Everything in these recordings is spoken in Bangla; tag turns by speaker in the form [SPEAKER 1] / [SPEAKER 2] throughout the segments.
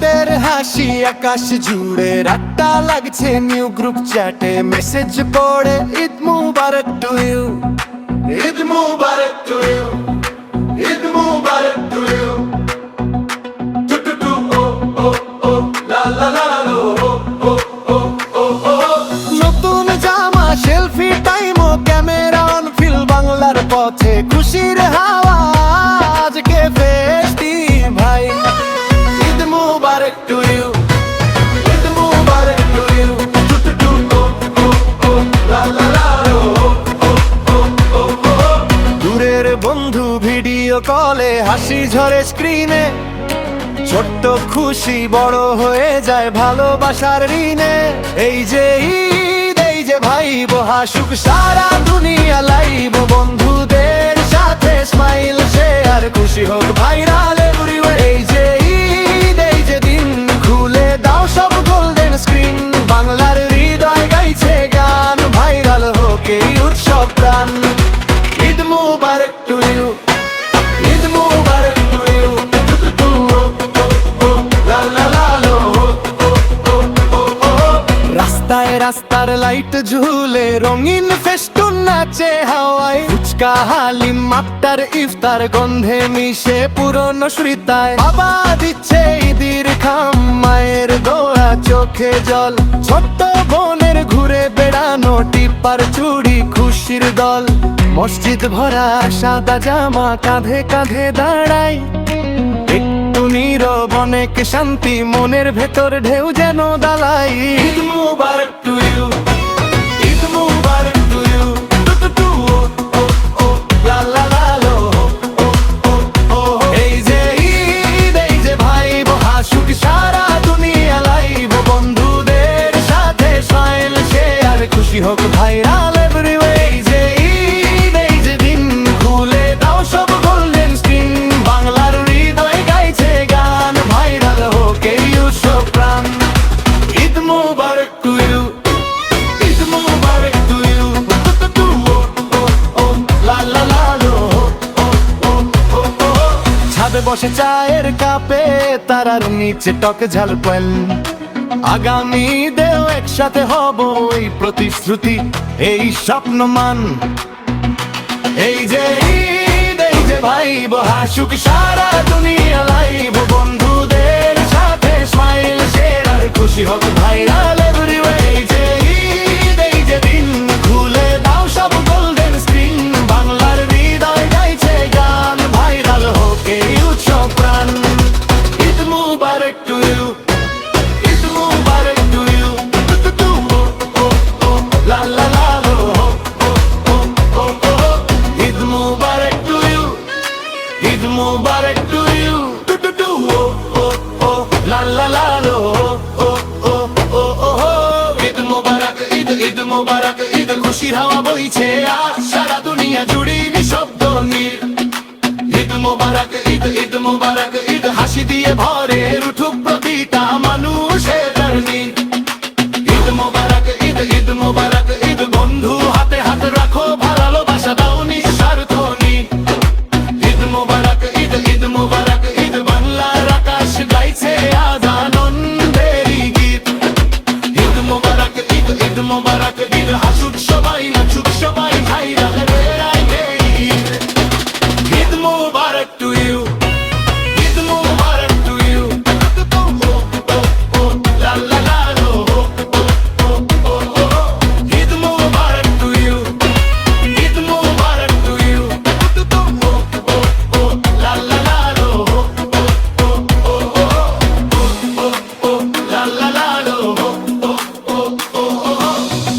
[SPEAKER 1] রাতের হাসি আকাশ জুড়ে, রাতটা লাগছে নিউ গ্রুপ চ্যাটে, মেসেজ পড়ে Eid Mubarak to you, Eid Mubarak to you, Eid Mubarak to you, টু টু টু ও ও ও লা লা লা লো ও ও ও ও। নতুন জামা সেলফি টাইম ও ক্যামেরা অন, ফিল বাংলার পথে খুশির হাওয়া, আজকে ফেস্টি ভাই, Eid Mubarak to you, Eid Mubarak to you, টু টু টু ও ও ও লা লা লা লো ও ও ও ও। দূরের বন্ধু ভিডিও কলে হাসি ঝরে স্ক্রিনে, ছোট্ট খুশি বড় হয়ে যায় ভালোবাসার ঋণে। এই যে ঈদ, এই যে ভাইবো হাসুক সারা দুনিয়া লাইব, বন্ধুদের সাথে স্মাইল শেয়ার, খুশি হোক ভাইরাল এভরিওয়্যার। এই যে ঈদ, এই যে দিন, খুলে দাও সব গোল্ডেন স্ক্রিন, বাংলার হৃদয় গাইছে গান, ভাইরাল হোক এই উৎসব প্রাণ। Eid Mubarak to you, Eid Mubarak to you, রাস্তায় রাস্তার লাইট ঝুলে, রঙিন ফেস্টুন নাচে হাওয়ায়, ফুচকা হালিম মাত্তার ইফতার গন্ধে মিশে পুরনো স্মৃতায়। বাবা দিচ্ছে ঈদের খাম, মায়ের দোয়া চোখে জল, ছোট্ট বোনের ঘুরে বেড়ানো টিপার চুড়ি খুশির দল। মসজিদ ভরা সাদা জামা কাঁধে কাঁধে দাঁড়ায়, একটু নীরব অনেক শান্তি, মনের ভেতর ঢেউ যেন দালাই। Eid Mubarak to you, Eid Mubarak to you, টু টু টু ও ও ও লা লা লা লো ও ও ও। এই যে ঈদ, এই যে ভাইবো হাসুক সারা দুনিয়া লাইব, বন্ধুদের সাথে স্মাইল শেয়ার, খুশি হোক ভাইরাল এভরিওয়্যার। এই যে ঈদ, এই যে দিন, খুলে দাও সব গোল্ডেন স্ক্রিন, বাংলার হৃদয় গাইছে গান, ভাইরাল হোক এই উৎসব প্রাণ। Eid Mubarak to you, Eid Mubarak to you, টু টু টু ও ও ও লা লা লা লো ও ও ও ও। ছাদে বসে চায়ের কাপে, তারার নিচে টক ঝাল পেল, আগামী দেও একসাথে হব এই প্রতিশ্রুতি, এই স্বপ্নমান। এই যে ঈদ, এই যে ভাইবো হাসুক সারা দুনিয়া লাইব, বন্ধুদের সাথে স্মাইল শেয়ার, খুশি হোক ভাইরাল এভরিওয়্যার। এই যে ঈদ, এই যে দিন, খুলে দাও সব গোল্ডেন স্ক্রিন, বাংলার হৃদয় গাইছে গান, ভাইরাল হোক এই উৎসব প্রাণ। Eid Mubarak to you, Eid Mubarak to you, টু টু টু ও ও ও লা লা লা লো ও ও ও ও। Eid Mubarak to you, Eid Mubarak to you, টু টু টু ও ও ও লা লা লা লো ও ও ও ও। ঈদ মুবারক, ঈদ ঈদ মুবারক, ঈদ খুশির হাওয়া বইছে আজ সারা দুনিয়া জুড়ে নিঃশব্দ নীর। ঈদ মুবারক, ঈদ ঈদ মুবারক, ঈদ হাসি দিয়ে ভরে উঠুক প্রতিটা মানুষের নীর। ঈদ মুবারক, ঈদ ঈদ মুবারক, ঈদ বন্ধু হাতে হাতে রাখো ভালোবাসা দাও নিঃস্বার্থ নীর। ঈদ মুবারক, ঈদ ঈদ মুবারক, ঈদ বাংলার আকাশ গাইছে আজ আনন্দের গীত। ঈদ মুবারক, ঈদ ঈদ মুবারক, ঈদ হাসুক সবাই নাচুক সবাই, viral Eid. Eid Mubarak to you, Eid Mubarak to you, লা লা লা লো ও ও ও। Eid Mubarak to you, Eid Mubarak to you, ও লা লা লা লো ও ও ও ও লা লা লা লো ও ও ও ও।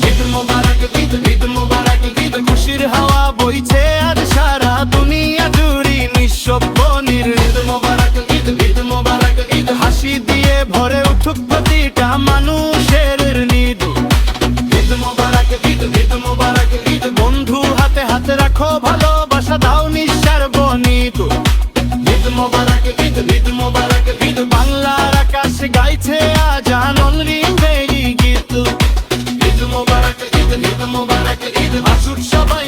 [SPEAKER 1] ঈদ মুবারক, ঈদ ঈদ মুবারক, ঈদ খুশির হাওয়া বইছে আজ সারা দুনিয়া জুড়ে নিঃশব্দ নীর। ঈদ মুবারক, ঈদ ঈদ মুবারক, ঈদ হাসি দিয়ে ভরে উঠুক প্রতিটা মানুষের নিদ। ঈদ মুবারক, ঈদ ঈদ মুবারক, ঈদ বন্ধু হাতে হাতে রাখো ভালোবাসা দাও নিঃস্বার্থ নীত। ঈদ মুবারক, ঈদ ঈদ মুবারক, ঈদ বাংলার আকাশ গাইছে আজ আনন্দের গীত। ঈদ মুবারক, ঈদ ঈদ মুবারক, ঈদ হাসুক সবাই।